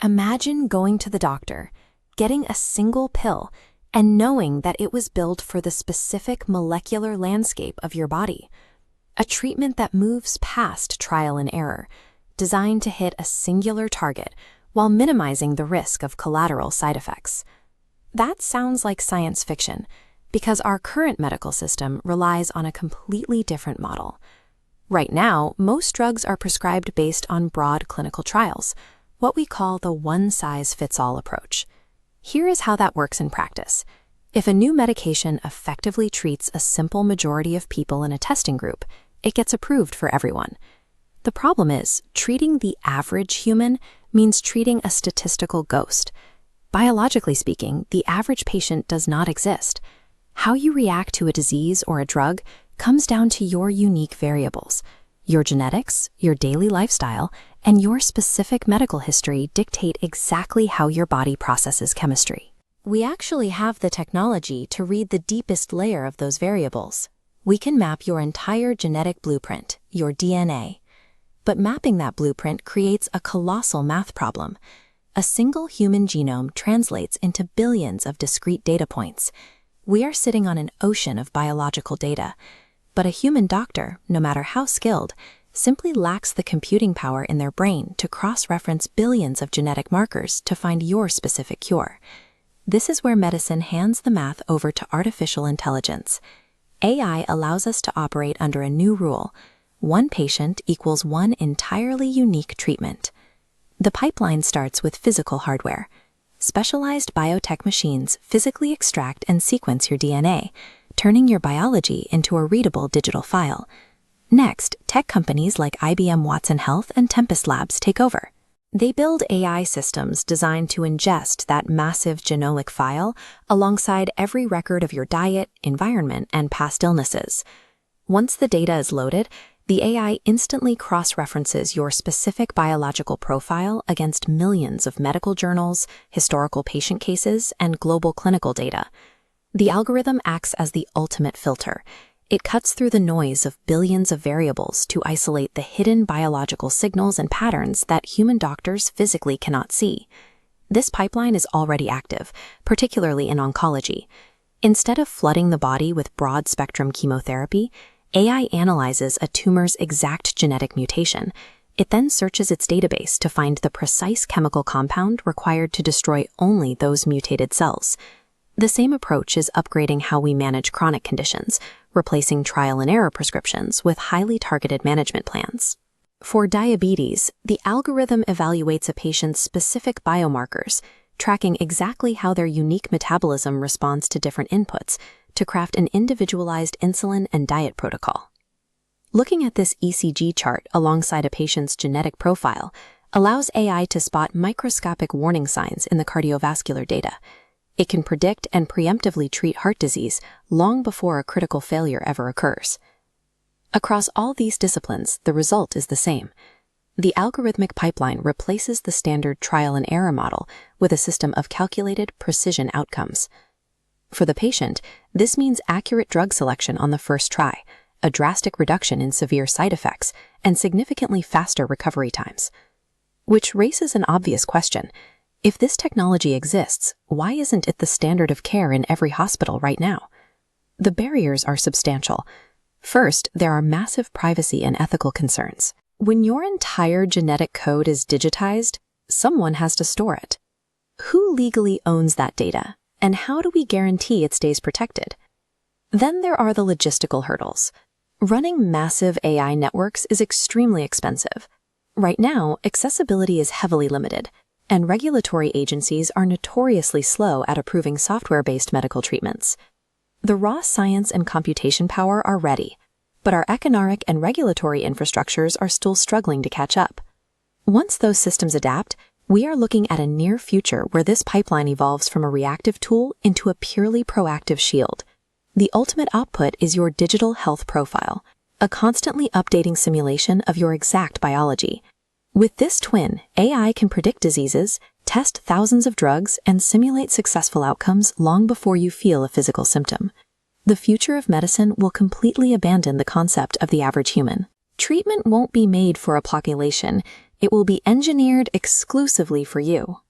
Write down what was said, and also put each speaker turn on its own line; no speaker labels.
Imagine going to the doctor, getting a single pill, and knowing that it was built for the specific molecular landscape of your body. A treatment that moves past trial and error, designed to hit a singular target while minimizing the risk of collateral side effects. That sounds like science fiction, because our current medical system relies on a completely different model. Right now, most drugs are prescribed based on broad clinical trials, what we call the one-size-fits-all approach. Here is how that works in practice. If a new medication effectively treats a simple majority of people in a testing group, it gets approved for everyone. The problem is, treating the average human means treating a statistical ghost. Biologically speaking, the average patient does not exist. How you react to a disease or a drug comes down to your unique variables. Your genetics, your daily lifestyle, and your specific medical history dictate exactly how your body processes chemistry. We actually have the technology to read the deepest layer of those variables. We can map your entire genetic blueprint, your DNA. But mapping that blueprint creates a colossal math problem. A single human genome translates into billions of discrete data points. We are sitting on an ocean of biological data. But a human doctor, no matter how skilled, simply lacks the computing power in their brain to cross-reference billions of genetic markers to find your specific cure. This is where medicine hands the math over to artificial intelligence. AI allows us to operate under a new rule. One patient equals one entirely unique treatment. The pipeline starts with physical hardware. Specialized biotech machines physically extract and sequence your DNA, turning your biology into a readable digital file. Next, tech companies like IBM Watson Health and Tempus Labs take over. They build AI systems designed to ingest that massive genomic file alongside every record of your diet, environment, and past illnesses. Once the data is loaded, the AI instantly cross-references your specific biological profile against millions of medical journals, historical patient cases, and global clinical data. The algorithm acts as the ultimate filter. It cuts through the noise of billions of variables to isolate the hidden biological signals and patterns that human doctors physically cannot see. This pipeline is already active, particularly in oncology. Instead of flooding the body with broad-spectrum chemotherapy, AI analyzes a tumor's exact genetic mutation. It then searches its database to find the precise chemical compound required to destroy only those mutated cells. The same approach is upgrading how we manage chronic conditions, replacing trial and error prescriptions with highly targeted management plans. For diabetes, the algorithm evaluates a patient's specific biomarkers, tracking exactly how their unique metabolism responds to different inputs to craft an individualized insulin and diet protocol. Looking at this ECG chart alongside a patient's genetic profile allows AI to spot microscopic warning signs in the cardiovascular data. It can predict and preemptively treat heart disease long before a critical failure ever occurs. Across all these disciplines, the result is the same. The algorithmic pipeline replaces the standard trial and error model with a system of calculated precision outcomes. For the patient, this means accurate drug selection on the first try, a drastic reduction in severe side effects, and significantly faster recovery times. Which raises an obvious question. If this technology exists, why isn't it the standard of care in every hospital right now? The barriers are substantial. First, there are massive privacy and ethical concerns. When your entire genetic code is digitized, someone has to store it. Who legally owns that data, and how do we guarantee it stays protected? Then there are the logistical hurdles. Running massive AI networks is extremely expensive. Right now, accessibility is heavily limited, and regulatory agencies are notoriously slow at approving software-based medical treatments. The raw science and computation power are ready, but our economic and regulatory infrastructures are still struggling to catch up. Once those systems adapt, we are looking at a near future where this pipeline evolves from a reactive tool into a purely proactive shield. The ultimate output is your digital health profile, a constantly updating simulation of your exact biology. With this twin, AI can predict diseases, test thousands of drugs, and simulate successful outcomes long before you feel a physical symptom. The future of medicine will completely abandon the concept of the average human. Treatment won't be made for a population, It will be engineered exclusively for you.